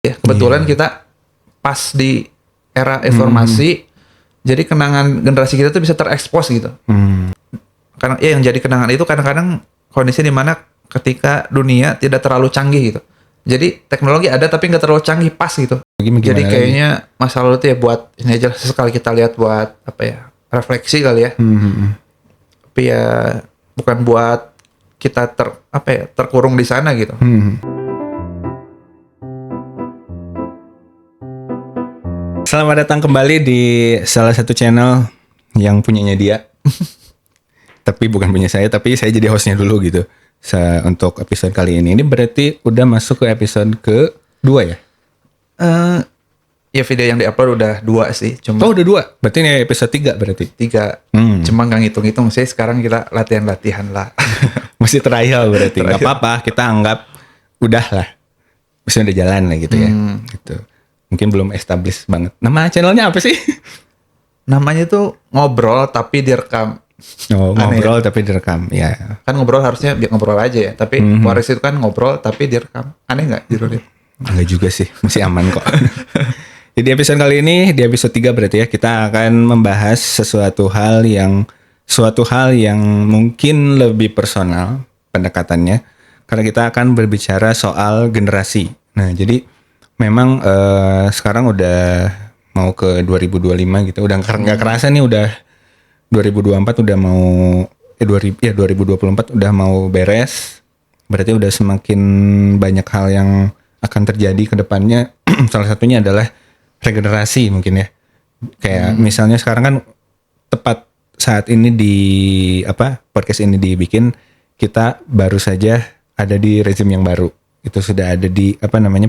Ya, kebetulan kita pas di era informasi, jadi kenangan generasi kita tuh bisa terekspos gitu. Karena ya yang jadi kenangan itu kadang-kadang kondisi di mana ketika dunia tidak terlalu canggih gitu. Jadi teknologi ada tapi nggak terlalu canggih pas gitu. Jadi kayaknya masa lalu tuh ya buat ini aja sesekali kita lihat buat apa ya, refleksi kali ya. Tapi ya bukan buat kita terkurung di sana gitu. Selamat datang kembali di salah satu channel yang punyanya dia. Tapi bukan punya saya, tapi saya jadi hostnya dulu gitu. Untuk episode kali ini. Ini berarti udah masuk ke episode ke-2 ya? Ya video yang diupload udah 2 sih. Cuma Oh udah 2? Berarti ini episode 3 berarti? 3. Cuma nggak ngitung-ngitung sih. Sekarang kita latihan-latihan lah. Masih trial berarti. Gak apa-apa, kita anggap udah lah. Maksudnya udah jalan lah gitu ya. Gitu. Mungkin belum established banget. Nama channelnya apa sih? Namanya tuh ngobrol tapi direkam. Oh, ngobrol tapi direkam. Ya. Kan ngobrol harusnya biar ngobrol aja ya. Tapi Waris itu kan ngobrol tapi direkam. Aneh nggak judulnya? Enggak juga sih. Masih aman kok. Jadi episode kali ini, di episode 3 berarti ya, kita akan membahas suatu hal yang mungkin lebih personal pendekatannya. Karena kita akan berbicara soal generasi. Nah, jadi memang sekarang udah mau ke 2025 gitu. Udah nggak kerasa nih udah 2024 udah mau 2024 udah mau beres. Berarti udah semakin banyak hal yang akan terjadi ke depannya. Salah satunya adalah regenerasi mungkin ya. Kayak misalnya sekarang kan tepat saat ini podcast ini dibikin, kita baru saja ada di rezim yang baru. Itu sudah ada di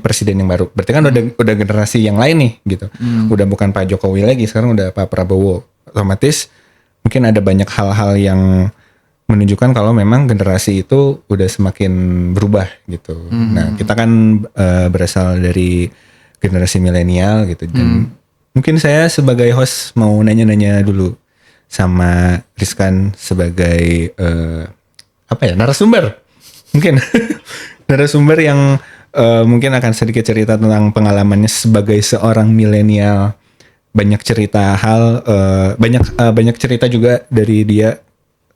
presiden yang baru. Berarti kan udah generasi yang lain nih gitu. Udah bukan Pak Jokowi lagi, sekarang udah Pak Prabowo. Otomatis mungkin ada banyak hal-hal yang menunjukkan kalau memang generasi itu udah semakin berubah gitu. Nah, kita kan berasal dari generasi milenial gitu. Dan mungkin saya sebagai host mau nanya-nanya dulu sama Rizkan sebagai narasumber. Mungkin narasumber yang mungkin akan sedikit cerita tentang pengalamannya sebagai seorang milenial. Banyak cerita banyak cerita juga dari dia,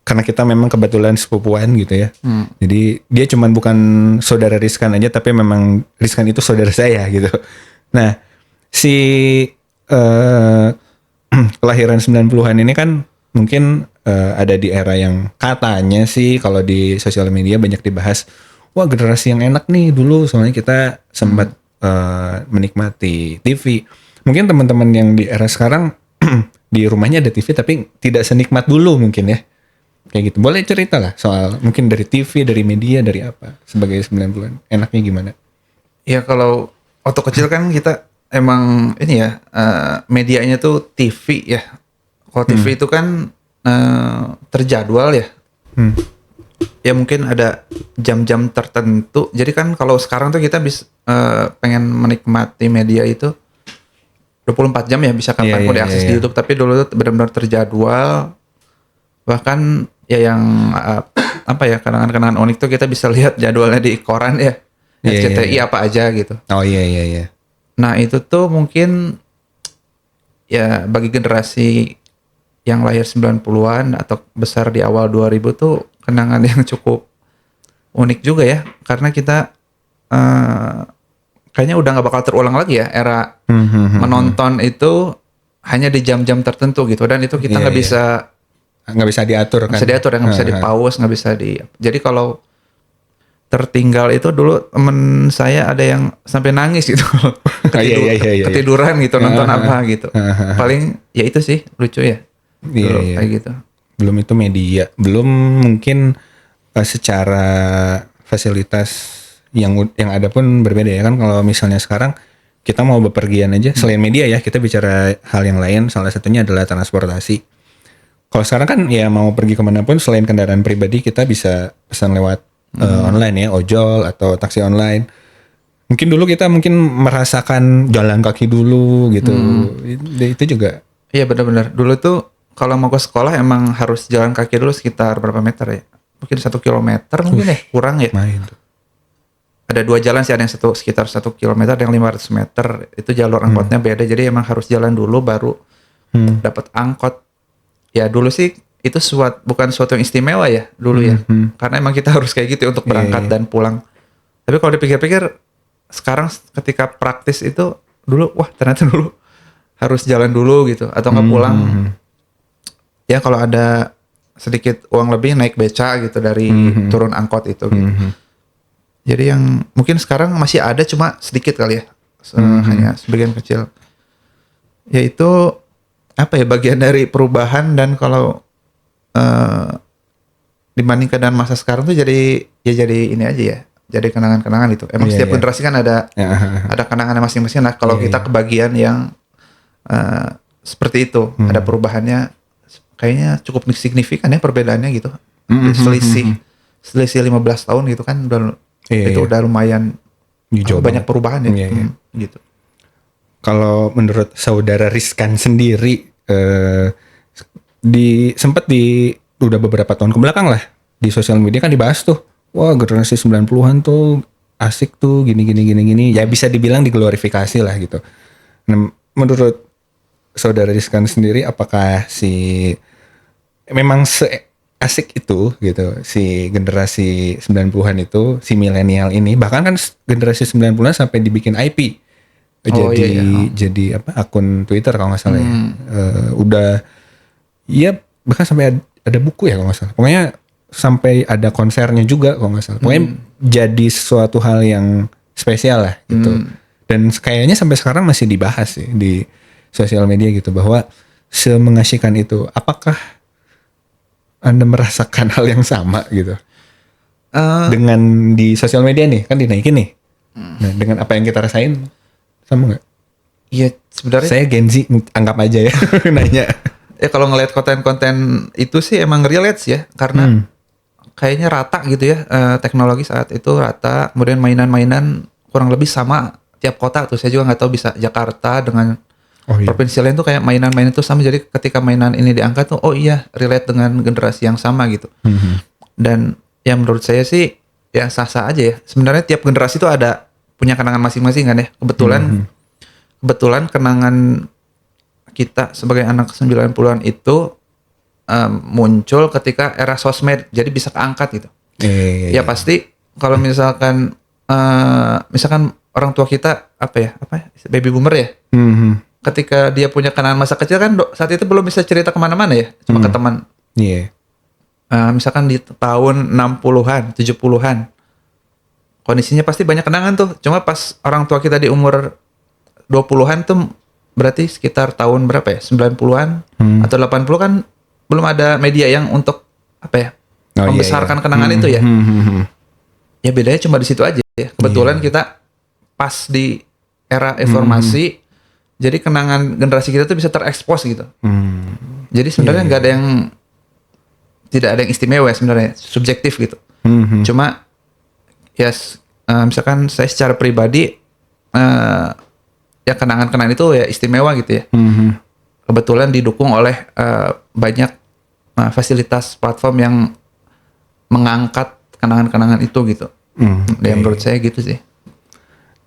karena kita memang kebetulan sepupuan gitu ya. Jadi dia cuman bukan saudara Rizkan aja, tapi memang Rizkan itu saudara saya gitu. Nah, si kelahiran 90-an ini kan mungkin ada di era yang katanya sih kalau di sosial media banyak dibahas, wah generasi yang enak nih dulu, soalnya kita sempat menikmati TV. Mungkin teman-teman yang di era sekarang di rumahnya ada TV tapi tidak senikmat dulu mungkin ya. Kayak gitu. Boleh cerita lah soal mungkin dari TV, dari media, dari apa sebagai 90-an. Enaknya gimana? Ya kalau waktu kecil kan kita emang ini ya, medianya tuh TV ya. Kalau TV itu kan terjadwal ya. Ya mungkin ada jam-jam tertentu. Jadi kan kalau sekarang tuh kita bisa pengen menikmati media itu 24 jam ya, bisa kapan pun diakses di YouTube. Tapi dulu tuh benar-benar terjadwal. Bahkan ya yang kenangan-kenangan unik tuh kita bisa lihat jadwalnya di koran ya. RCTI apa aja gitu. Oh iya. Nah itu tuh mungkin ya bagi generasi yang lahir 90-an atau besar di awal 2000 tuh kenangan yang cukup unik juga ya. Karena kita kayaknya udah gak bakal terulang lagi ya era menonton itu hanya di jam-jam tertentu gitu. Dan itu kita nggak bisa diatur kan. Nggak bisa diatur ya, nggak bisa di-pause, nggak bisa Jadi kalau tertinggal itu dulu temen saya ada yang sampai nangis gitu. Ketiduran gitu nonton apa gitu. Paling ya itu sih lucu ya. Kayak gitu. Belum itu media, belum mungkin secara fasilitas yang ada pun berbeda ya kan. Kalau misalnya sekarang kita mau bepergian aja, selain media ya, kita bicara hal yang lain, salah satunya adalah transportasi. Kalau sekarang kan ya mau pergi kemanapun selain kendaraan pribadi, kita bisa pesan lewat online ya, ojol atau taksi online. Mungkin dulu kita merasakan jalan kaki dulu gitu. Itu juga. Iya benar-benar. Dulu tuh kalau mau ke sekolah emang harus jalan kaki dulu sekitar berapa meter ya? Mungkin 1 kilometer mungkin ya, kurang ya. Main tuh. ada 2 jalan sih, ada yang sekitar 1 kilometer, ada yang 500 meter. Itu jalur angkotnya beda, jadi emang harus jalan dulu baru dapat angkot. Ya dulu sih itu bukan suatu yang istimewa ya dulu ya. Karena emang kita harus kayak gitu ya untuk berangkat dan pulang. Tapi kalau dipikir-pikir sekarang ketika praktis itu dulu, wah ternyata dulu harus jalan dulu gitu atau nggak pulang. Ya kalau ada sedikit uang lebih naik beca gitu dari turun angkot itu gitu. Jadi yang mungkin sekarang masih ada cuma sedikit kali ya. Hanya sebagian kecil. Yaitu apa ya, bagian dari perubahan. Dan kalau dibandingkan dengan masa sekarang tuh jadi ini aja ya. Jadi kenangan-kenangan itu. Emang setiap generasi kan ada kenangannya masing-masing. Nah kalau kita kebagian yang seperti itu, ada perubahannya, kayaknya cukup signifikan ya perbedaannya gitu. Selisih 15 tahun gitu kan itu udah lumayan banyak perubahan ya. Gitu. Kalau menurut saudara Rizkan sendiri, sempat udah beberapa tahun kebelakang lah di sosial media kan dibahas tuh, wah generasi 90-an tuh asik tuh gini. Ya bisa dibilang diglorifikasi lah gitu. Nah, menurut saudara Rizkan sendiri, apakah memang asik itu gitu si generasi 90-an itu, si milenial ini, bahkan kan generasi 90-an sampai dibikin IP. Jadi apa, akun Twitter kalau nggak salah ya. Udah ya bahkan sampai ada buku ya kalau nggak salah. Pokoknya sampai ada konsernya juga kalau nggak salah. Pokoknya jadi suatu hal yang spesial lah gitu. Dan kayaknya sampai sekarang masih dibahas sih di sosial media gitu, bahwa semengasyikan itu. Apakah Anda merasakan hal yang sama gitu? Dengan di sosial media nih, kan dinaikin nih. Nah, dengan apa yang kita rasain, sama nggak? Iya, sebenarnya. Saya Gen Z, anggap aja ya, nanya. Ya kalau ngelihat konten-konten itu sih emang relate ya. Karena kayaknya rata gitu ya. Teknologi saat itu rata. Kemudian mainan-mainan kurang lebih sama tiap kota tuh. Saya juga nggak tahu bisa Jakarta dengan provinsi lain tuh kayak mainan-mainan itu sama. Jadi ketika mainan ini diangkat tuh, oh iya relate dengan generasi yang sama gitu. Dan ya menurut saya sih ya sah-sah aja ya. Sebenarnya tiap generasi tuh ada punya kenangan masing-masing kan ya. Kebetulan kenangan kita sebagai anak 90-an itu muncul ketika era sosmed. Jadi bisa keangkat gitu. Ya pasti kalau misalkan orang tua kita baby boomer ya. Ketika dia punya kenangan masa kecil kan saat itu belum bisa cerita kemana-mana ya, cuma ke teman. Misalkan di tahun 60-an, 70-an, kondisinya pasti banyak kenangan tuh. Cuma pas orang tua kita di umur 20-an tuh berarti sekitar tahun berapa ya, 90-an atau 80 kan belum ada media yang untuk membesarkan kenangan itu ya. Ya bedanya cuma di situ aja ya. Kebetulan kita pas di era informasi. Jadi kenangan generasi kita tuh bisa terekspos gitu. Jadi sebenarnya nggak ada yang, tidak ada yang istimewa sebenarnya, subjektif gitu. Cuma ya misalkan saya secara pribadi ya kenangan-kenangan itu ya istimewa gitu ya. Kebetulan didukung oleh banyak fasilitas platform yang mengangkat kenangan-kenangan itu gitu. Dan menurut saya gitu sih.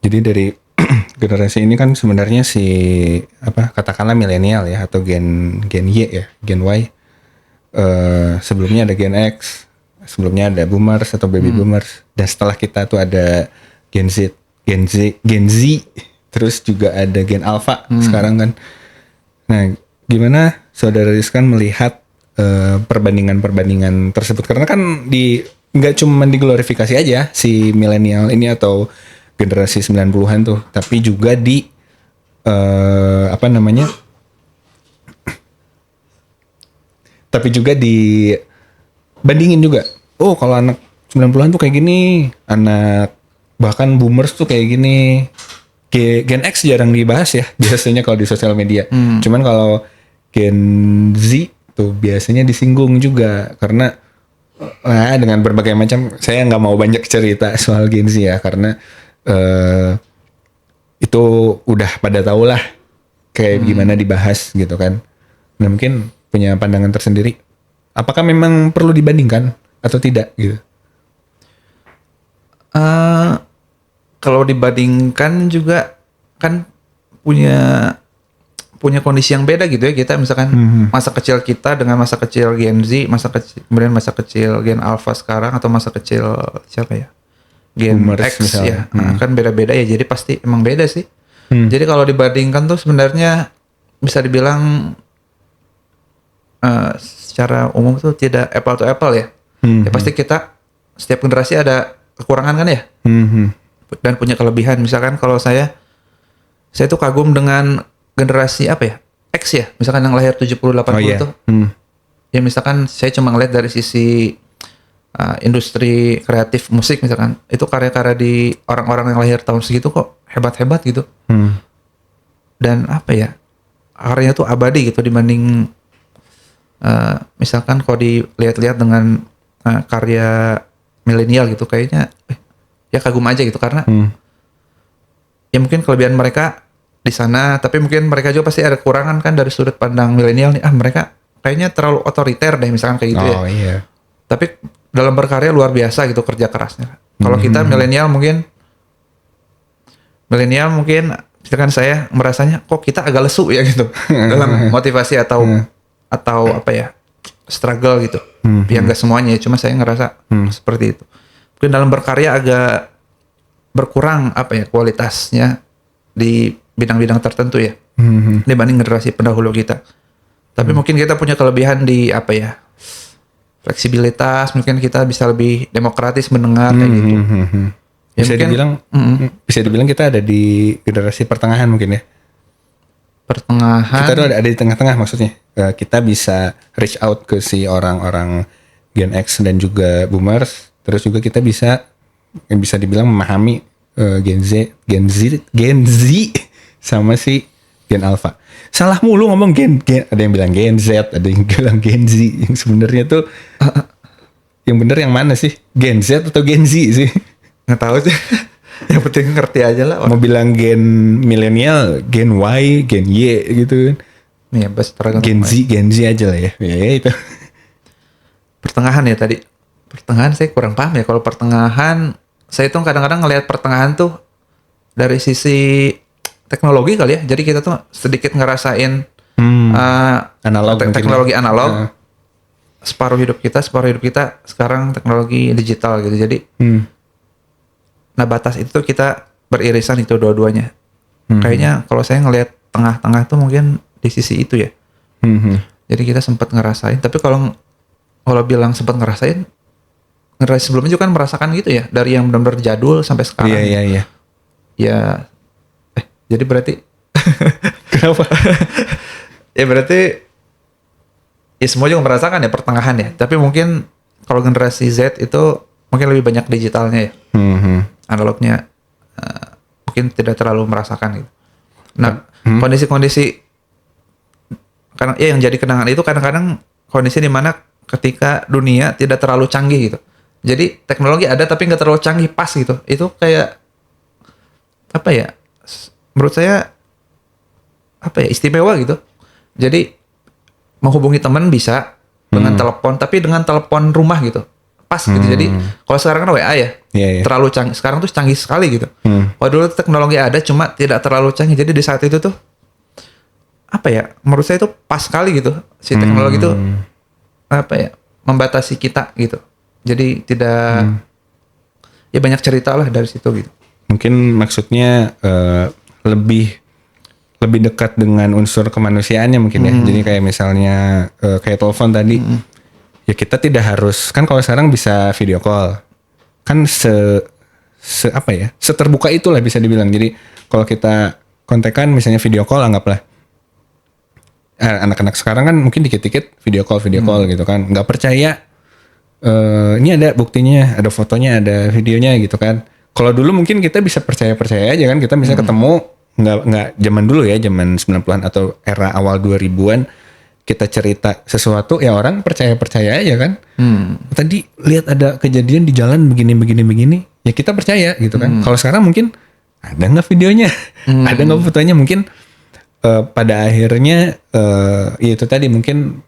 Jadi dari generasi ini kan sebenarnya katakanlah milenial ya, atau gen Y ya, gen Y. Sebelumnya ada gen X, sebelumnya ada boomers atau baby boomers, dan setelah kita tuh ada gen Z, terus juga ada gen alpha sekarang kan. Nah, gimana saudara Rizkan melihat perbandingan tersebut? Karena kan nggak cuma diglorifikasi aja si milenial ini atau generasi 90-an tuh, tapi juga tapi juga dibandingin juga. Oh, kalau anak 90-an tuh kayak gini, anak bahkan boomers tuh kayak gini. Gen X jarang dibahas ya biasanya kalau di sosial media. Cuman kalau Gen Z tuh biasanya disinggung juga, karena dengan berbagai macam. Saya nggak mau banyak cerita soal Gen Z ya, karena itu udah pada tahu lah kayak gimana dibahas gitu kan. Nah, mungkin punya pandangan tersendiri. Apakah memang perlu dibandingkan atau tidak gitu? kalau dibandingkan juga kan punya kondisi yang beda gitu ya, kita misalkan masa kecil kita dengan masa kecil Gen Z, kemudian masa kecil Gen Alpha sekarang, atau masa kecil siapa ya, Gen Boomers X misalnya. ya. Nah, kan beda-beda ya, jadi pasti emang beda sih. Jadi kalau dibandingkan tuh sebenarnya bisa dibilang secara umum tuh tidak apple to apple ya. Ya pasti kita setiap generasi ada kekurangan kan ya, dan punya kelebihan. Misalkan kalau saya tuh kagum dengan generasi apa ya, X ya, misalkan yang lahir 70-80 tuh. Ya misalkan saya cuma ngeliat dari sisi industri kreatif musik misalkan, itu karya-karya di orang-orang yang lahir tahun segitu kok hebat-hebat gitu. Dan apa ya, karyanya tuh abadi gitu dibanding misalkan kalau dilihat-lihat dengan karya milenial gitu, kayaknya ya kagum aja gitu, karena ya mungkin kelebihan mereka di sana, tapi mungkin mereka juga pasti ada kekurangan kan dari sudut pandang milenial nih. Mereka kayaknya terlalu otoriter deh misalkan kayak gitu ya. Iya. Tapi dalam berkarya luar biasa gitu kerja kerasnya. Kalau kita milenial mungkin misalkan saya merasanya kok kita agak lesu ya gitu dalam motivasi atau apa ya, struggle gitu. Ya enggak semuanya ya, cuma saya ngerasa seperti itu. Mungkin dalam berkarya agak berkurang apa ya, kualitasnya di bidang-bidang tertentu ya, dibanding generasi pendahulu kita. Tapi mungkin kita punya kelebihan di apa ya, fleksibilitas, mungkin kita bisa lebih demokratis mendengar kayak gitu. Ya Bisa mungkin, dibilang kita ada di generasi pertengahan mungkin ya. Pertengahan. Kita tuh ada di tengah-tengah maksudnya. Kita bisa reach out ke si orang-orang Gen X dan juga Boomers. Terus juga kita bisa dibilang memahami Gen Z sama si Gen Alpha. Salah mulu ngomong gen, ada yang bilang Gen Z, ada yang bilang Gen Z. Yang sebenarnya tuh yang bener yang mana sih? Gen Z atau Gen Z sih? Nggak tahu sih. Yang penting ngerti aja lah. Mau bilang gen milenial, gen Y, gen Y gitu kan. Iya, Gen Z aja lah ya. Ya itu. Pertengahan ya tadi. Pertengahan saya kurang paham ya. Kalau pertengahan, saya tuh kadang-kadang ngelihat pertengahan tuh dari sisi teknologi kali ya. Jadi kita tuh sedikit ngerasain Analog teknologi analog. Separuh hidup kita sekarang teknologi digital gitu. Jadi nah batas itu tuh kita beririsan itu dua-duanya. Kayaknya kalau saya ngelihat tengah-tengah tuh mungkin di sisi itu ya. Jadi kita sempat ngerasain. Tapi kalau bilang sempat ngerasain, generasi sebelumnya juga kan merasakan gitu ya, dari yang benar-benar jadul sampai sekarang. Iya. Ya, jadi berarti Kenapa? ya berarti ya semua juga merasakan ya pertengahan ya. Tapi mungkin kalau generasi Z itu mungkin lebih banyak digitalnya ya. Analognya mungkin tidak terlalu merasakan gitu. Nah, kondisi-kondisi kadang ya yang jadi kenangan itu kadang-kadang kondisi di mana ketika dunia tidak terlalu canggih gitu. Jadi teknologi ada tapi nggak terlalu canggih, pas gitu. Itu kayak apa ya? Menurut saya apa ya, istimewa gitu. Jadi menghubungi teman bisa dengan telepon, tapi dengan telepon rumah gitu. Pas gitu. Jadi kalau sekarang kan WA ya. Iya. Terlalu canggih. Sekarang tuh canggih sekali gitu. Kalau dulu teknologi ada cuma tidak terlalu canggih. Jadi di saat itu tuh apa ya? Menurut saya itu pas sekali gitu. Si teknologi itu apa ya? Membatasi kita gitu. Jadi tidak ya banyak cerita lah dari situ gitu. Mungkin maksudnya lebih dekat dengan unsur kemanusiaannya mungkin ya. Jadi kayak misalnya kayak telepon tadi. Ya kita tidak harus, kan kalau sekarang bisa video call. Kan apa ya? Seterbuka itulah bisa dibilang. Jadi kalau kita kontekan misalnya video call, anggaplah anak-anak sekarang kan mungkin dikit-dikit video call gitu kan. Nggak percaya ini ada buktinya, ada fotonya, ada videonya gitu kan. Kalau dulu mungkin kita bisa percaya aja kan, kita bisa ketemu, nggak zaman dulu ya, zaman 90-an atau era awal 2000-an, kita cerita sesuatu ya orang percaya aja kan. Tadi lihat ada kejadian di jalan begini, ya kita percaya gitu kan. Kalau sekarang mungkin ada nggak videonya, ada nggak fotonya, mungkin pada akhirnya ya itu tadi mungkin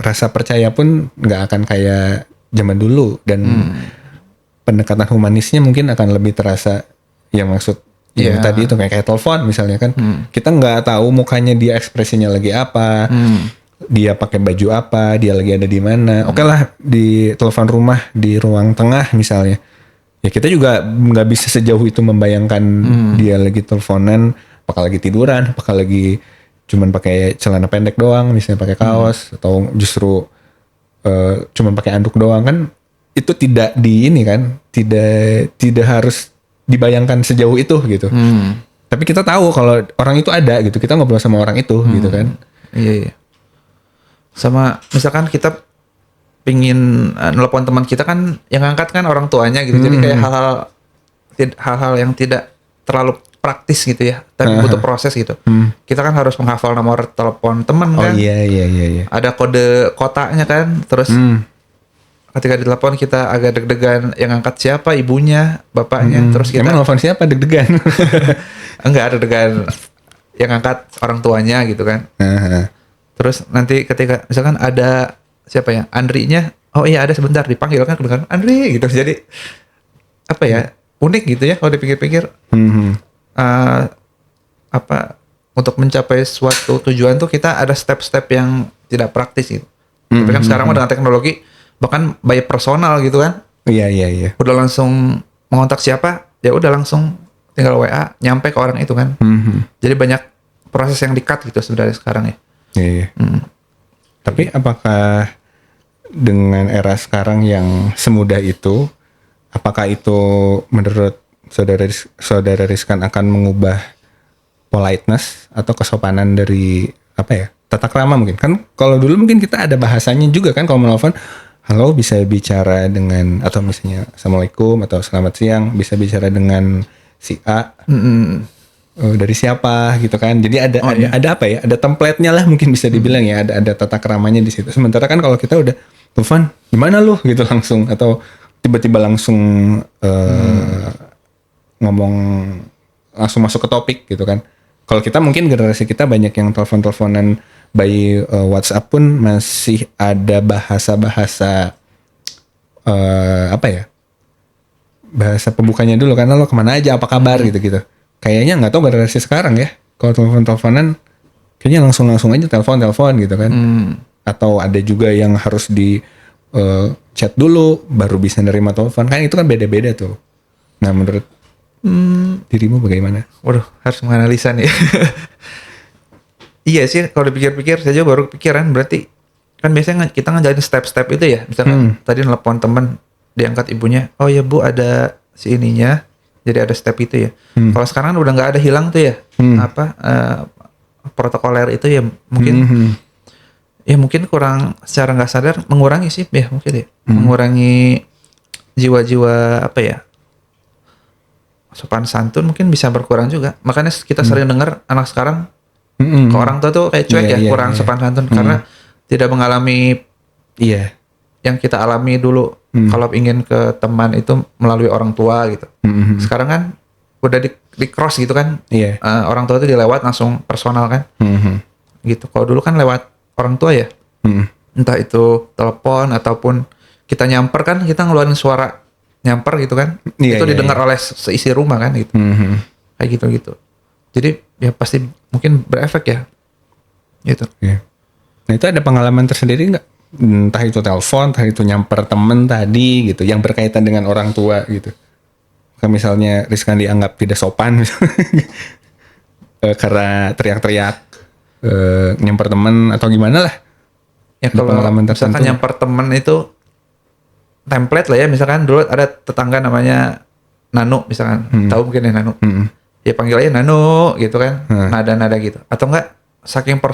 rasa percaya pun nggak akan kayak zaman dulu, dan pendekatan humanisnya mungkin akan lebih terasa yang maksud yang Iya. tadi itu kayak telepon misalnya kan. Kita nggak tahu mukanya dia ekspresinya lagi apa. Dia pakai baju apa, dia lagi ada di mana. Oke lah di telepon rumah di ruang tengah misalnya. Ya kita juga nggak bisa sejauh itu membayangkan dia lagi teleponan, apakah lagi tiduran, apakah lagi cuman pakai celana pendek doang, misalnya pakai kaos atau justru cuman pakai anduk doang kan. Itu tidak di ini kan, tidak harus dibayangkan sejauh itu gitu. Tapi kita tahu kalau orang itu ada gitu, kita ngobrol sama orang itu gitu kan. Iya. Sama misalkan kita pingin nelpon teman kita kan yang ngangkat kan orang tuanya gitu. Jadi kayak hal-hal yang tidak terlalu praktis gitu ya, tapi butuh proses gitu. Kita kan harus menghafal nomor telepon teman kan. Oh iya. Ada kode kotaknya kan. Terus ketika ditelepon kita agak deg-degan, yang ngangkat siapa, ibunya, bapaknya. Terus kita Emang nelfon siapa deg-degan? enggak deg-degan yang ngangkat orang tuanya gitu kan. Terus nanti ketika misalkan ada siapa ya, Andri-nya, oh iya ada sebentar, dipanggil kan kedengaran Andri gitu. Jadi apa ya, unik gitu ya kalau dipikir-pikir. Untuk mencapai suatu tujuan tuh kita ada step-step yang tidak praktis gitu. Tapi kan sekarang dengan teknologi bahkan by personal gitu kan. Iya. Udah langsung mengontak siapa, ya udah langsung tinggal WA nyampe ke orang itu kan. Jadi banyak proses yang di-cut gitu sebenarnya sekarang ya. Iya. Tapi apakah dengan era sekarang yang semudah itu, apakah itu menurut saudara Rizkan akan mengubah politeness atau kesopanan dari apa ya, tata krama mungkin? Kan kalau dulu mungkin kita ada bahasanya juga kan, kalau menelpon, halo bisa bicara dengan, atau misalnya assalamualaikum atau selamat siang, bisa bicara dengan si A. Dari siapa gitu kan, jadi ada apa ya, ada template-nya lah mungkin bisa dibilang ya, ada tata keramanya di situ. Sementara kan kalau kita udah telepon gimana lu gitu langsung, atau tiba-tiba langsung ngomong langsung masuk ke topik gitu kan. Kalau kita mungkin generasi kita banyak yang telepon-teleponan by WhatsApp pun masih ada bahasa-bahasa apa ya, bahasa pembukanya dulu kan, lo kemana aja, apa kabar gitu-gitu. Kayaknya nggak tahu generasi sekarang ya, kalau telepon-teleponan kayaknya langsung aja telepon gitu kan. Atau ada juga yang harus di chat dulu baru bisa nerima telepon, kan itu kan beda-beda tuh. Nah menurut dirimu bagaimana? Waduh, harus menganalisa nih. Iya sih, kalau dipikir-pikir saya juga baru pikiran, berarti kan biasanya kita ngejalanin step-step itu ya. Misalkan tadi nelpon temen, diangkat ibunya, oh ya bu ada si ininya, jadi ada step itu ya. Kalau sekarang udah nggak ada, hilang tuh ya, protokoler itu ya, mungkin ya mungkin kurang, secara nggak sadar mengurangi sih ya, mungkin ya, mengurangi jiwa-jiwa apa ya, sopan santun mungkin bisa berkurang juga. Makanya kita sering dengar anak sekarang ke orang tua tuh kayak cuek kurang sopan santun, karena tidak mengalami yang kita alami dulu. Kalau ingin ke teman itu melalui orang tua gitu. Sekarang kan udah di cross gitu kan. Orang tua itu dilewat langsung personal kan. Gitu. Kalau dulu kan lewat orang tua ya. Entah itu telepon ataupun kita nyamper kan, kita ngeluarin suara nyamper gitu kan. Itu didengar oleh seisi rumah kan gitu. Kayak gitu-gitu. Jadi ya pasti mungkin berefek ya. Gitu. Nah itu ada pengalaman tersendiri nggak? Entah itu telepon, entah itu nyamper temen tadi gitu, yang berkaitan dengan orang tua gitu. Kayak misalnya Rizkan dianggap tidak sopan misalnya, karena teriak-teriak, nyamper temen atau gimana lah. Ya kalau misalkan nyamper temen itu template lah ya, misalkan dulu ada tetangga namanya Nanu misalkan, tahu mungkin ya Nanu. Ya panggil aja Nanu gitu kan, nada-nada gitu. Atau enggak saking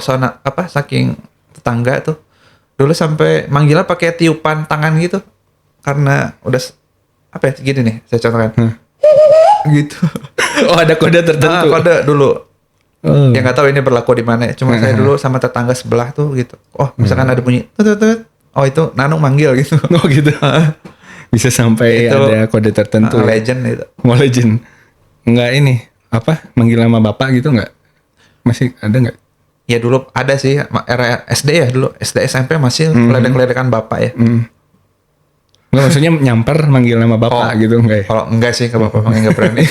saking tetangga tuh dulu sampai manggilnya pakai tiupan tangan gitu, karena udah apa ya, gini nih saya contohkan gitu. Oh ada kode tertentu. Kode dulu. Ya nggak tahu ini berlaku di mana. Cuma saya dulu sama tetangga sebelah tuh gitu. Oh misalkan ada bunyi tut, oh itu Nanu manggil gitu. Oh gitu. Bisa sampai itu, ada kode tertentu. Legend itu. Oh legend. Enggak ini apa, manggil nama bapak gitu nggak? Masih ada nggak? Ya dulu ada sih, era SD ya dulu, SD SMP masih ledek-ledekan bapak ya. Nggak, maksudnya nyamper manggil nama bapak gitu enggak ya? Kalau enggak sih, ke bapak enggak berani.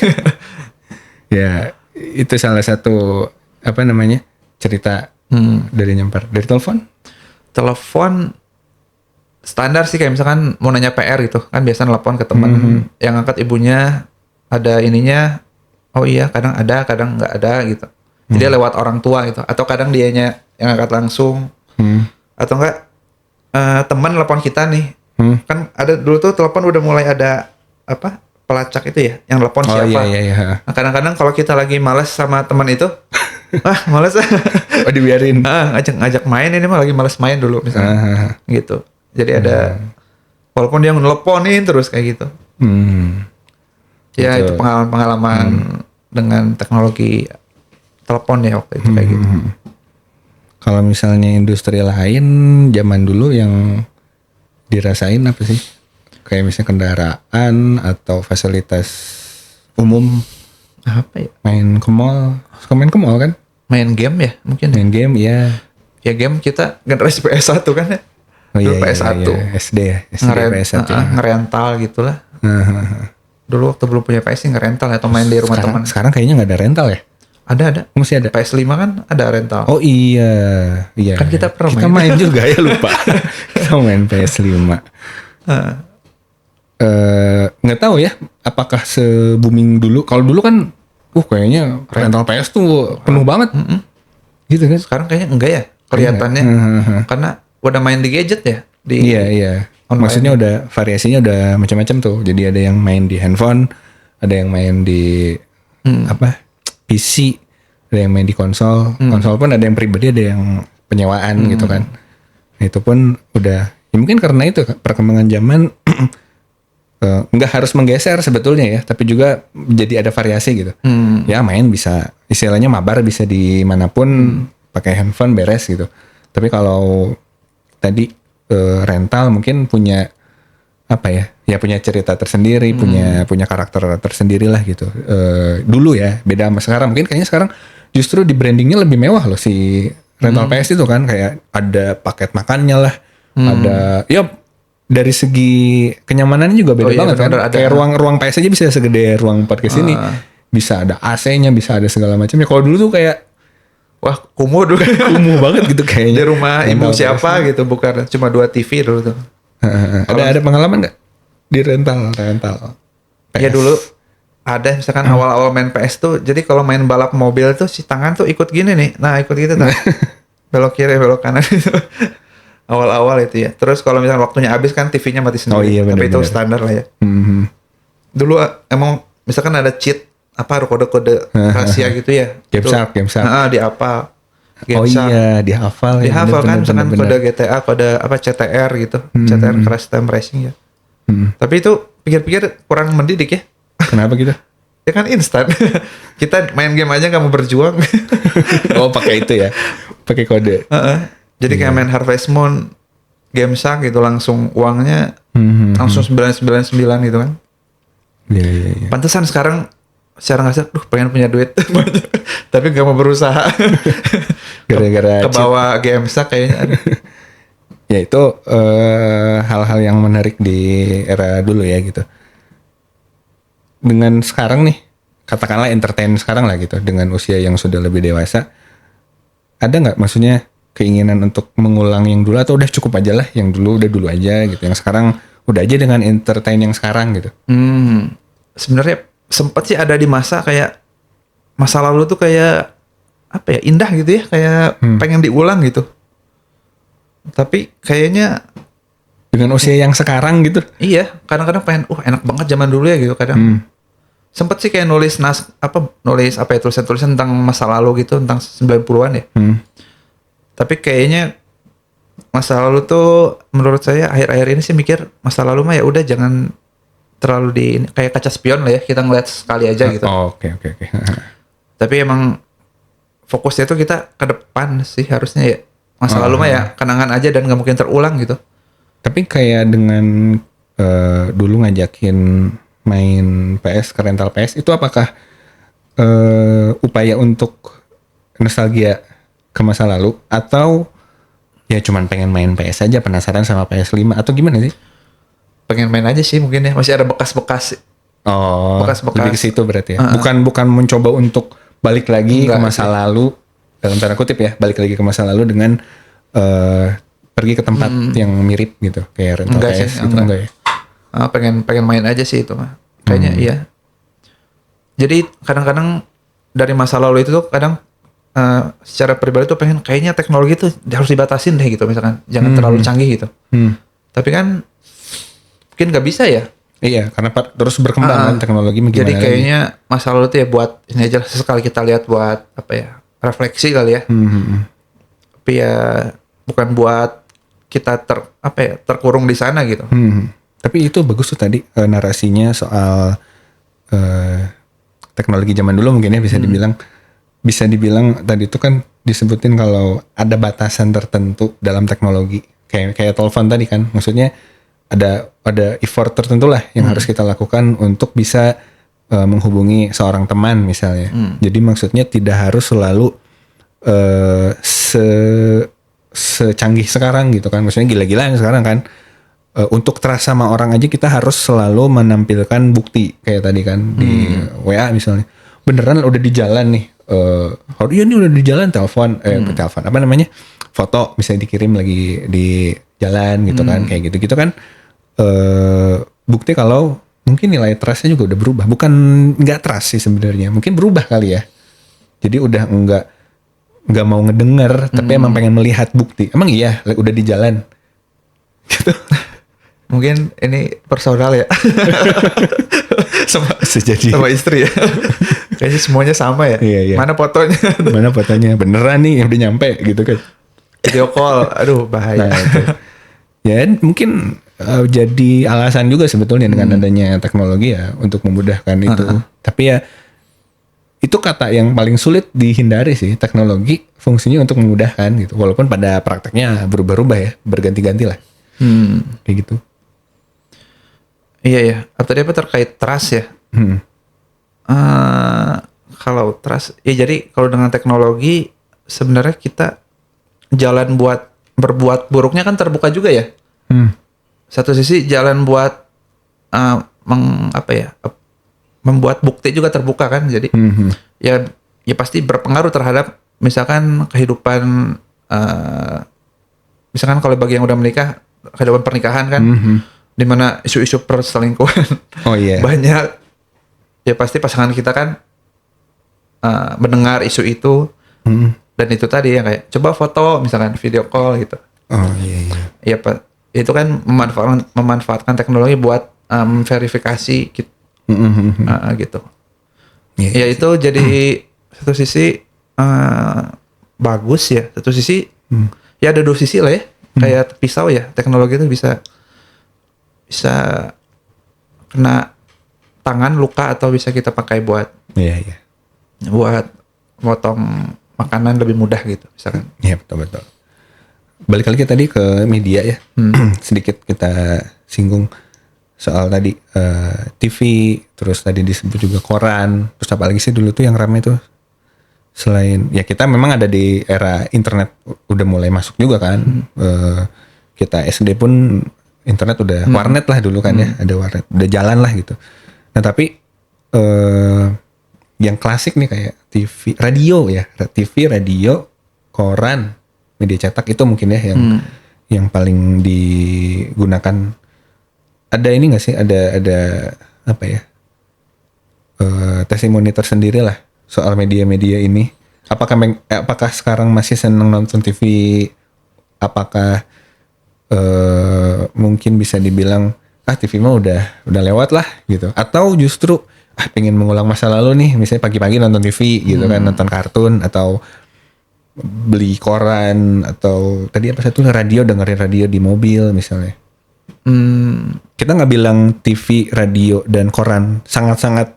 Ya, itu salah satu apa namanya cerita dari nyamper dari telepon. Telepon standar sih, kayak misalkan mau nanya PR gitu kan, biasa nelpon ke teman yang angkat ibunya, ada ininya, oh iya kadang ada kadang nggak ada gitu, jadi lewat orang tua gitu, atau kadang dianya yang angkat langsung, atau enggak teman nelpon kita nih, kan ada dulu tuh telepon udah mulai ada apa pelacak itu ya, yang telepon siapa. Iya. Nah, kadang-kadang kalau kita lagi malas sama teman itu, malas Oh dibiarin. ngajak main, ini mah lagi malas main dulu misalnya, gitu. Jadi ada, walaupun dia nelponin terus kayak gitu. Ya itu pengalaman dengan teknologi telepon ya waktu itu kayak gitu. Kalau misalnya industri lain zaman dulu yang dirasain apa sih? Kayak misalnya kendaraan atau fasilitas umum, Apa ya? main ke mall. Suka main ke mall kan? Main game ya mungkin. Main game ya. Ya game kita generasi PS1 kan ya. Oh Dulu iya, PS1. iya. SD ya. SD PS1 ya. Ngerental gitulah. Dulu waktu belum punya PS sih ngerental atau main di rumah teman. Sekarang kayaknya nggak ada rental ya? Ada. Masih ada. PS5 kan ada rental. Oh iya. Kan kita pernah kita main juga ya, lupa. Kita main PS5. Nggak tahu ya apakah se-booming dulu. Kalau dulu kan kayaknya rental PS tuh penuh banget. Gitu kan. Sekarang kayaknya enggak ya kelihatannya. Karena udah main di gadget ya. Iya. Online. Maksudnya udah variasinya udah macam-macam tuh. Jadi ada yang main di handphone, ada yang main di PC, ada yang main di konsol. Konsol pun ada yang pribadi, ada yang penyewaan gitu kan. Nah, itu pun udah ya mungkin karena itu perkembangan zaman nggak harus menggeser sebetulnya ya, tapi juga jadi ada variasi gitu. Ya main bisa istilahnya mabar bisa dimanapun pakai handphone beres gitu. Tapi kalau tadi rental mungkin punya apa ya? Ya punya cerita tersendiri, punya karakter tersendiri lah gitu. Dulu ya beda sama sekarang. Mungkin kayaknya sekarang justru di brandingnya lebih mewah loh si rental PS itu kan, kayak ada paket makannya lah, ada ya dari segi kenyamanannya juga beda banget kan. Kayak ruang PS aja bisa segede ruang podcast ini, bisa ada AC-nya, bisa ada segala macamnya. Kalau dulu tuh kayak wah kumuh dulu. Kumuh banget gitu kayaknya. Di rumah ibu siapa gitu, bukan cuma 2 TV dulu tuh. Ada pengalaman nggak di rental PS? Ya dulu ada, misalkan awal-awal main PS tuh, jadi kalau main balap mobil tuh si tangan tuh ikut gini nih, nah ikut gitu tuh. Belok kiri belok kanan itu. Awal-awal itu ya. Terus kalau misalkan waktunya habis kan TV-nya mati sendiri. Oh iya, bener, tapi itu standar lah ya. Dulu emang misalkan ada cheat apa kode-kode rahasia gitu ya. Game Shark. Dihafal. Oh iya, dihafal ya. Dihafal kan misalkan kode GTA, kode apa CTR gitu. CTR Crash Time Racing ya. Tapi itu pikir-pikir kurang mendidik ya. Kenapa gitu? Ya kan instan. Kita main game aja nggak mau berjuang. Oh pakai itu ya, pakai kode. Jadi kayak main Harvest Moon, Game Shark gitu langsung uangnya langsung 999 gitu kan. Iya. Pantesan sekarang secara nggak sadar, pengen punya duit tapi nggak mau berusaha. Gara-gara kebawa Game Shark kayaknya. Ya itu hal-hal yang menarik di era dulu ya gitu. Dengan sekarang nih, katakanlah entertain sekarang lah gitu, dengan usia yang sudah lebih dewasa, ada nggak maksudnya keinginan untuk mengulang yang dulu, atau udah cukup aja lah yang dulu, udah dulu aja gitu, yang sekarang udah aja dengan entertain yang sekarang gitu? Sebenarnya sempat sih ada di masa kayak masa lalu tuh kayak apa ya, indah gitu ya, kayak pengen diulang gitu. Tapi kayaknya dengan usia yang sekarang gitu. Iya, kadang-kadang pengen enak banget zaman dulu ya gitu kadang. Sempet sih kayak nulis tulisan-tulisan tentang masa lalu gitu, tentang 90-an ya. Tapi kayaknya masa lalu tuh menurut saya akhir-akhir ini sih mikir masa lalu mah ya udah jangan terlalu kayak kaca spion lah ya, kita ngeliat sekali aja gitu. Oke. Tapi emang fokusnya tuh kita ke depan sih harusnya ya. Masa lalu mah ya kenangan aja dan gak mungkin terulang gitu. Tapi kayak dengan dulu ngajakin main PS ke rental PS, itu apakah upaya untuk nostalgia ke masa lalu, atau ya cuman pengen main PS aja, penasaran sama PS5, atau gimana sih? Pengen main aja sih mungkin ya, masih ada bekas-bekas Oh, Bekas-bekas. lebih ke situ berarti ya. Bukan mencoba untuk balik lagi ke Enggak masa sih. lalu, dalam tanda kutip ya, balik lagi ke masa lalu dengan pergi ke tempat yang mirip gitu, kayak rental Enggak sih, PS gitu, enggak. enggak ya? Pengen main aja sih itu mah. Kayaknya iya. Jadi kadang-kadang dari masa lalu itu tuh kadang secara pribadi tuh pengen kayaknya teknologi tuh harus dibatasin deh gitu misalkan. Jangan terlalu canggih gitu. Tapi kan mungkin nggak bisa ya. Iya, karena terus berkembang kan teknologi gimana Jadi lagi. kayaknya masa lalu tuh ya buat ini aja sekali kita lihat buat apa ya, refleksi kali ya. Tapi ya bukan buat kita terkurung di sana gitu. Tapi itu bagus tuh tadi narasinya soal teknologi zaman dulu mungkin ya bisa dibilang tadi itu kan disebutin kalau ada batasan tertentu dalam teknologi kayak telepon tadi kan, maksudnya ada effort tertentu lah yang harus kita lakukan untuk bisa menghubungi seorang teman misalnya. Jadi maksudnya tidak harus selalu secanggih sekarang gitu kan, maksudnya gila-gilaan sekarang kan. Untuk terasa sama orang aja kita harus selalu menampilkan bukti kayak tadi kan di WA misalnya. Beneran udah di jalan nih. Iya nih udah di jalan telepon apa namanya? Foto misalnya dikirim lagi di jalan gitu kan, kayak gitu kan. Bukti kalau mungkin nilai trustnya juga udah berubah. Bukan nggak trust sih sebenarnya, mungkin berubah kali ya. Jadi udah nggak mau ngedenger, tapi emang pengen melihat bukti. Emang iya udah di jalan. Gitu. Mungkin ini personal ya. sama istri ya. Kayaknya semuanya sama ya. Iya. Mana fotonya? Mana fotonya? Beneran nih udah nyampe gitu kan. Video call. Aduh bahaya. Nah, itu. Ya mungkin jadi alasan juga sebetulnya dengan adanya teknologi ya untuk memudahkan itu. Tapi ya itu kata yang paling sulit dihindari sih, teknologi fungsinya untuk memudahkan gitu. Walaupun pada prakteknya berubah-ubah ya, berganti-ganti lah. Kayak gitu. Iya ya. Tadi apa terkait trust ya? Kalau trust, ya jadi kalau dengan teknologi sebenarnya kita jalan buat berbuat buruknya kan terbuka juga ya. Satu sisi jalan buat membuat bukti juga terbuka kan. Jadi ya pasti berpengaruh terhadap misalkan kehidupan misalkan kalau bagi yang udah menikah, kehidupan pernikahan kan. Di mana isu-isu perselingkuhan banyak, ya pasti pasangan kita kan mendengar isu itu dan itu tadi yang kayak coba foto misalkan video call gitu. Ya Pak, itu kan memanfaatkan teknologi buat verifikasi gitu. Gitu. Ya itu jadi satu sisi bagus ya, satu sisi ya ada dua sisi lah ya, kayak pisau ya, teknologi itu bisa kena tangan luka atau bisa kita pakai buat buat potong makanan lebih mudah gitu misalkan. Iya betul. Balik lagi tadi ke media ya. Sedikit kita singgung soal tadi TV, terus tadi disebut juga koran, terus apa lagi sih dulu tuh yang ramai tuh selain ya kita memang ada di era internet udah mulai masuk juga kan. Kita SD pun internet udah warnet lah dulu kan ya, ada warnet, udah jalan lah gitu. Nah tapi yang klasik nih kayak TV, radio ya, TV, radio, koran, media cetak itu mungkin ya yang paling digunakan. Ada ini nggak sih? Ada apa ya? Testimoni tersendiri lah soal media-media ini. Apakah sekarang masih seneng nonton TV? Apakah mungkin bisa dibilang TV mah udah lewat lah gitu, atau justru pengen mengulang masa lalu nih, misalnya pagi-pagi nonton TV gitu kan, nonton kartun atau beli koran atau tadi apa satu radio, dengerin radio di mobil misalnya. Kita nggak bilang TV, radio dan koran sangat-sangat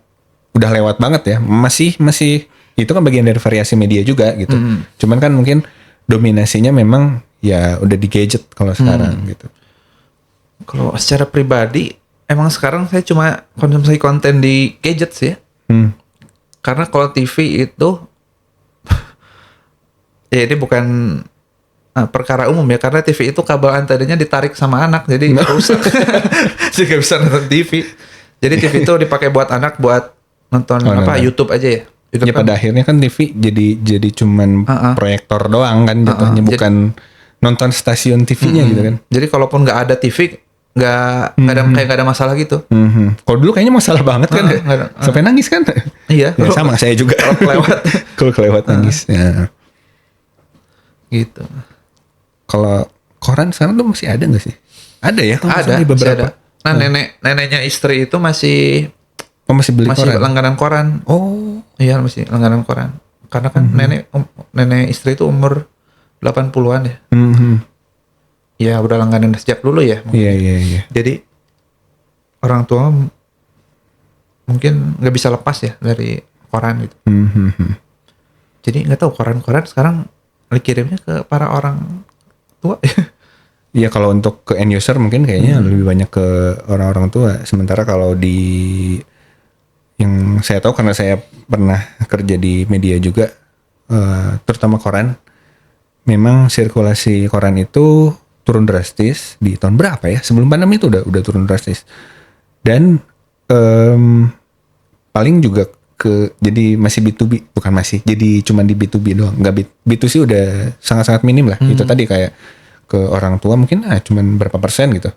udah lewat banget ya, masih itu kan bagian dari variasi media juga gitu. Cuman kan mungkin dominasinya memang ya udah di gadget kalau sekarang gitu. Kalau secara pribadi emang sekarang saya cuma konsumsi konten di gadget sih ya. Karena kalau TV itu ya ini bukan perkara umum ya, karena TV itu kabel antenanya ditarik sama anak jadi rusak. Jadi gak bisa nonton TV. Jadi TV itu dipakai buat anak buat nonton YouTube aja ya. YouTube Ya pada akhirnya kan TV jadi cuman proyektor doang kan jatuhnya, bukan nonton stasiun TV-nya gitu kan. Jadi kalaupun nggak ada TV, nggak ada kayak nggak ada masalah gitu. Kalau dulu kayaknya masalah banget kan, sampai nangis kan? Iya. Ya, sama saya juga. Kalau kelewat, kalau kelewat nangis. Ya. Gitu. Kalau koran sekarang tuh masih ada nggak sih? Ada ya? Ada. Di beberapa. Ada. Nah neneknya istri itu masih beli koran? langganan koran. Oh. Iya masih langganan koran. Karena kan nenek istri itu umur 80-an ya. Ya udah langganan sejak dulu ya. Iya. Jadi orang tua mungkin nggak bisa lepas ya dari koran gitu. Jadi nggak tahu koran-koran sekarang dikirimnya ke para orang tua. Iya, kalau untuk ke end user mungkin kayaknya lebih banyak ke orang-orang tua. Sementara kalau di yang saya tahu karena saya pernah kerja di media juga, terutama koran, memang sirkulasi koran itu turun drastis di tahun berapa ya? Sebelum pandemi itu udah turun drastis. Dan paling juga jadi masih B2B, bukan masih, jadi cuma di B2B doang. Nggak B2C udah sangat-sangat minim lah. Itu tadi kayak ke orang tua mungkin cuman berapa persen gitu.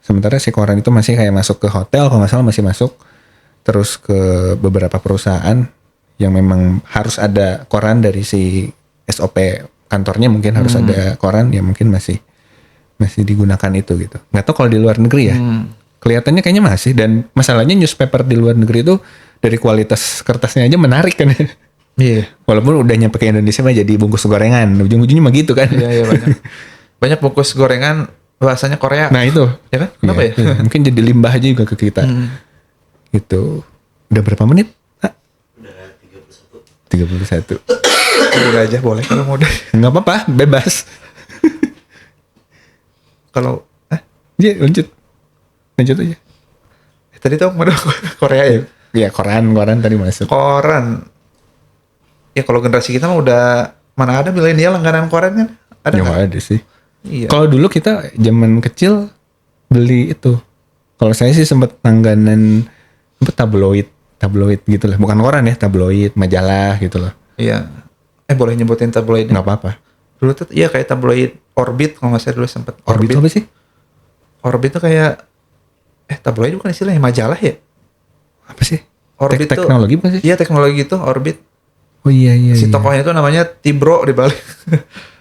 Sementara si koran itu masih kayak masuk ke hotel, kalau nggak salah masih masuk. Terus ke beberapa perusahaan yang memang harus ada koran dari si SOP kantornya, mungkin harus ada koran, ya mungkin masih digunakan itu gitu. Nggak tahu kalau di luar negeri ya. Kelihatannya kayaknya masih, dan masalahnya newspaper di luar negeri itu dari kualitas kertasnya aja menarik kan. Iya. Walaupun udah nyampe ke Indonesia mah jadi bungkus gorengan. Ujung-ujungnya mah gitu kan. Iya banyak. Banyak bungkus gorengan bahasanya Korea. Nah itu. Ya kan? Kenapa ya? Mungkin jadi limbah aja juga ke kita. Gitu. Udah berapa menit? Udah 31. 31. Udah aja boleh kalau mau deh. Nggak apa-apa, bebas. Kalau Iya, lanjut aja. Tadi tuh mau Korea ya? Iya, koran tadi masuk. Koran. Ya kalau generasi kita mah udah mana ada milenial langganan koran kan? Ada Ya nggak? nggak ada sih. Iya. Kalau dulu kita zaman kecil beli itu. Kalau saya sih sempat langganan tabloid gitu lah. Bukan koran ya, tabloid, majalah gitu loh. Iya. Boleh nyebutin tabloid? Nggak apa-apa. Dulu tuh iya kayak tabloid Orbit kalau nggak salah dulu sempet. Orbit itu apa sih? Orbit tuh kayak tabloid bukan istilahnya, majalah ya? Apa sih? Orbit tuh teknologi bukan sih? Iya teknologi itu Orbit. Oh iya. Si tokohnya tuh namanya Tibro di balik.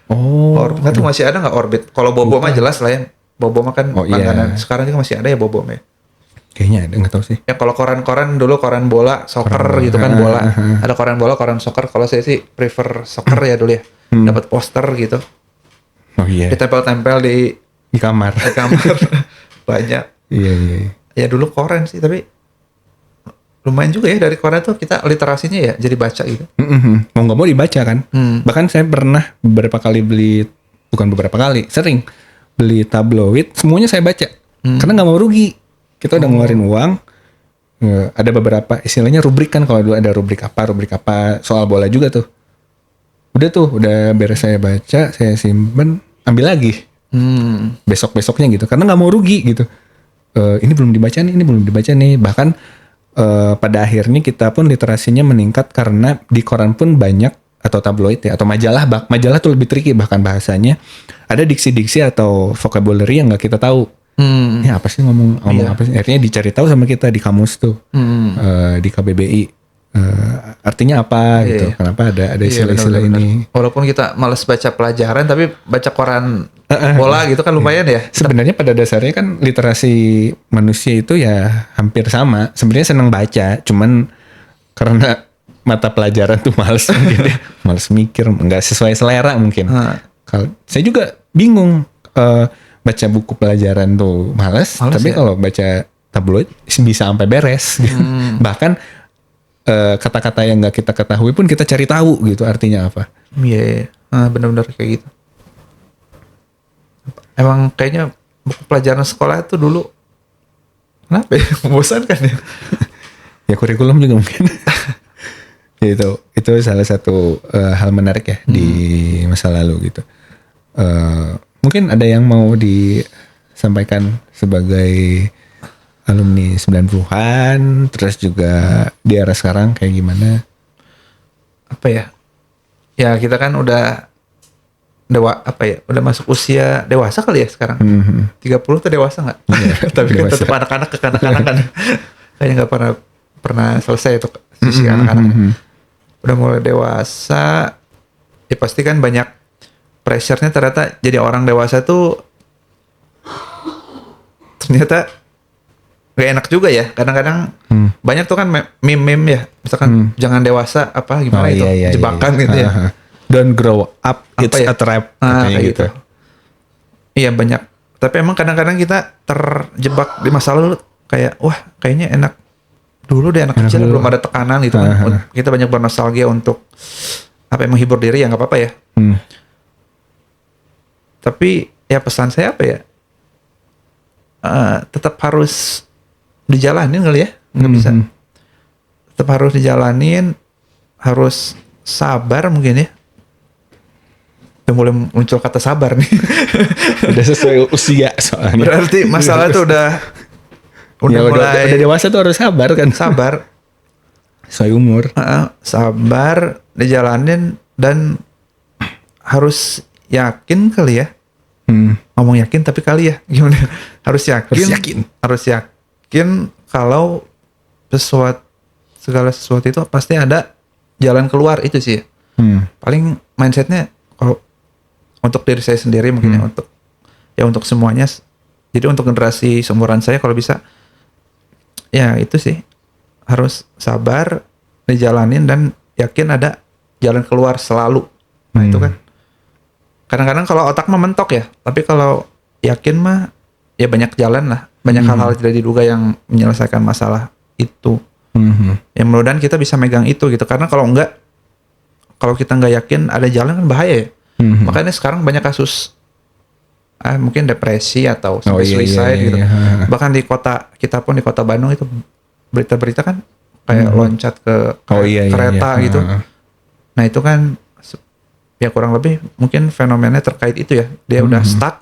Oh. Orbit. Nggak tuh masih ada nggak Orbit? Kalau Bobo mah jelas lah ya. Bobo mah kan langganan. Sekarang juga masih ada ya Bobo ya. Kayaknya ada, nggak tahu sih. Ya kalau koran-koran dulu koran bola, soccer gitu kan bola. Ada koran bola, koran soccer. Kalau saya sih prefer soccer ya dulu ya. Dapat poster gitu. Oh iya. Ditempel-tempel di kamar. Banyak. Iya. Ya dulu koran sih, tapi lumayan juga ya dari koran tuh kita literasinya ya jadi baca gitu. Mau nggak mau dibaca kan. Bahkan saya pernah sering beli tabloid, semuanya saya baca. Karena nggak mau rugi. Kita udah ngeluarin uang. Ada beberapa istilahnya rubrik kan, kalau dulu ada rubrik apa soal bola juga tuh. Udah beres saya baca, saya simpen, ambil lagi. Besok-besoknya gitu, karena nggak mau rugi gitu. Ini belum dibaca nih. Bahkan pada akhirnya kita pun literasinya meningkat karena di koran pun banyak, atau tabloid ya, atau majalah tuh lebih tricky, bahkan bahasanya ada diksi-diksi atau vocabulary yang nggak kita tahu. Ini apa sih ngomong apa sih? Akhirnya dicari tahu sama kita di kamus tuh, di KBBI. Artinya apa gitu? Kenapa ada istilah-istilah ini? Walaupun kita males baca pelajaran, tapi baca koran bola gitu kan lumayan ya. Sebenarnya pada dasarnya kan literasi manusia itu ya hampir sama. Sebenarnya senang baca, cuman karena mata pelajaran tuh males mungkin ya. Males mikir, nggak sesuai selera mungkin. Kalau saya juga bingung. Baca buku pelajaran tuh males tapi ya? Kalau baca tabloid bisa sampai beres gitu. Bahkan kata-kata yang nggak kita ketahui pun kita cari tahu gitu artinya apa. Iya. Benar-benar kayak gitu. Emang kayaknya buku pelajaran sekolah itu dulu kenapa ya? Membosankan ya. Ya kurikulum juga mungkin. Itu salah satu hal menarik ya di masa lalu gitu. Mungkin ada yang mau disampaikan sebagai alumni 90-an, terus juga di era sekarang kayak gimana? Apa ya? Ya kita kan udah udah masuk usia dewasa kali ya sekarang. 30 tuh dewasa nggak? Iya, Tapi kan dewasa. tetap anak-anak ke kanak-kanak kan. Kayaknya nggak pernah selesai itu sisi anak-anak. Udah mulai dewasa, ya pasti kan banyak pressure-nya ternyata jadi orang dewasa tuh ternyata gak enak juga ya. Kadang-kadang banyak tuh kan meme-meme ya. Misalkan jangan dewasa apa gimana itu jebakan gitu ya. Don't grow up, it's Apa ya? a trap. Ah, Katanya kayak gitu. Iya banyak. Tapi emang kadang-kadang kita terjebak di masa lalu kayak wah kayaknya enak dulu deh anak kecil dulu. belum ada tekanan gitu kan. Kita banyak bernostalgia untuk menghibur diri ya nggak apa-apa ya. Tapi ya pesan saya apa ya? Tetap harus dijalanin kali ya, nggak bisa. Tetap harus dijalanin, harus sabar mungkin ya. Udah mulai muncul kata sabar nih. Udah sesuai usia soalnya. Berarti masalah itu udah Ya, mulai udah dewasa tuh harus sabar kan. sabar. Sesuai umur. Sabar, dijalanin dan harus yakin kali ya. Ngomong yakin tapi kali ya gimana? Harus yakin. Harus yakin kalau segala sesuatu itu pasti ada jalan keluar itu sih. Paling mindsetnya kalau untuk diri saya sendiri mungkin ya untuk semuanya. Jadi untuk generasi seumuran saya kalau bisa ya itu sih harus sabar, dijalanin dan yakin ada jalan keluar selalu. Nah itu kan. Kadang-kadang kalau otak mah mentok ya, tapi kalau yakin mah ya banyak jalan lah, banyak hal-hal tidak diduga yang menyelesaikan masalah itu. Ya mudah-mudahan kita bisa megang itu gitu, karena kalau enggak, kalau kita nggak yakin ada jalan kan bahaya ya. Makanya sekarang banyak kasus mungkin depresi atau sampai suicide gitu. Bahkan di kota kita pun di kota Bandung itu berita-berita kan kayak loncat ke kereta gitu. Nah itu kan ya kurang lebih mungkin fenomenanya terkait itu ya. Dia udah stuck.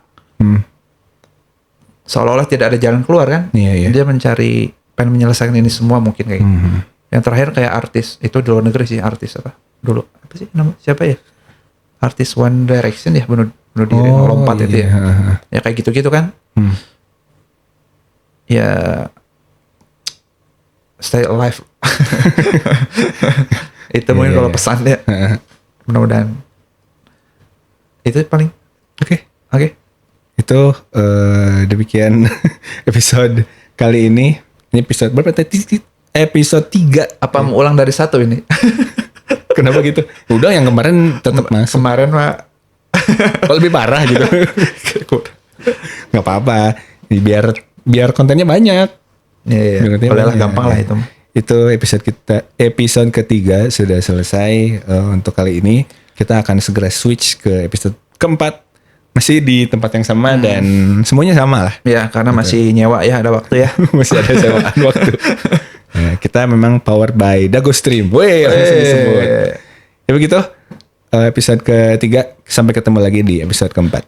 Seolah-olah tidak ada jalan keluar kan. Dia pengen menyelesaikan ini semua mungkin kayak gitu. Yang terakhir kayak artis, itu di luar negeri sih, artis apa? Dulu apa sih siapa ya? Artis One Direction ya, bunuh diri lompat itu ya. Ya kayak gitu-gitu kan. Ya stay alive. Itu mungkin kalau pesannya. Mudah-mudahan. Itu paling. Oke. Itu demikian episode kali ini. Ini episode berapa tadi? Episode 3. Apa mau ulang dari 1 ini? Kenapa gitu? Udah yang kemarin tetap masuk. Kemarin mah Lebih parah gitu. Gak apa-apa. Biar kontennya banyak. Iya. Boleh lah, gampang lah itu. Itu episode ketiga sudah selesai untuk kali ini. Kita akan segera switch ke episode keempat. Masih di tempat yang sama dan semuanya sama lah. Ya, karena masih nyewa ya, ada waktu ya. Masih ada sewaan waktu. Nah, kita memang powered by Dago Stream. Weh, langsung disebut. Ya begitu. Episode ketiga. Sampai ketemu lagi di episode keempat.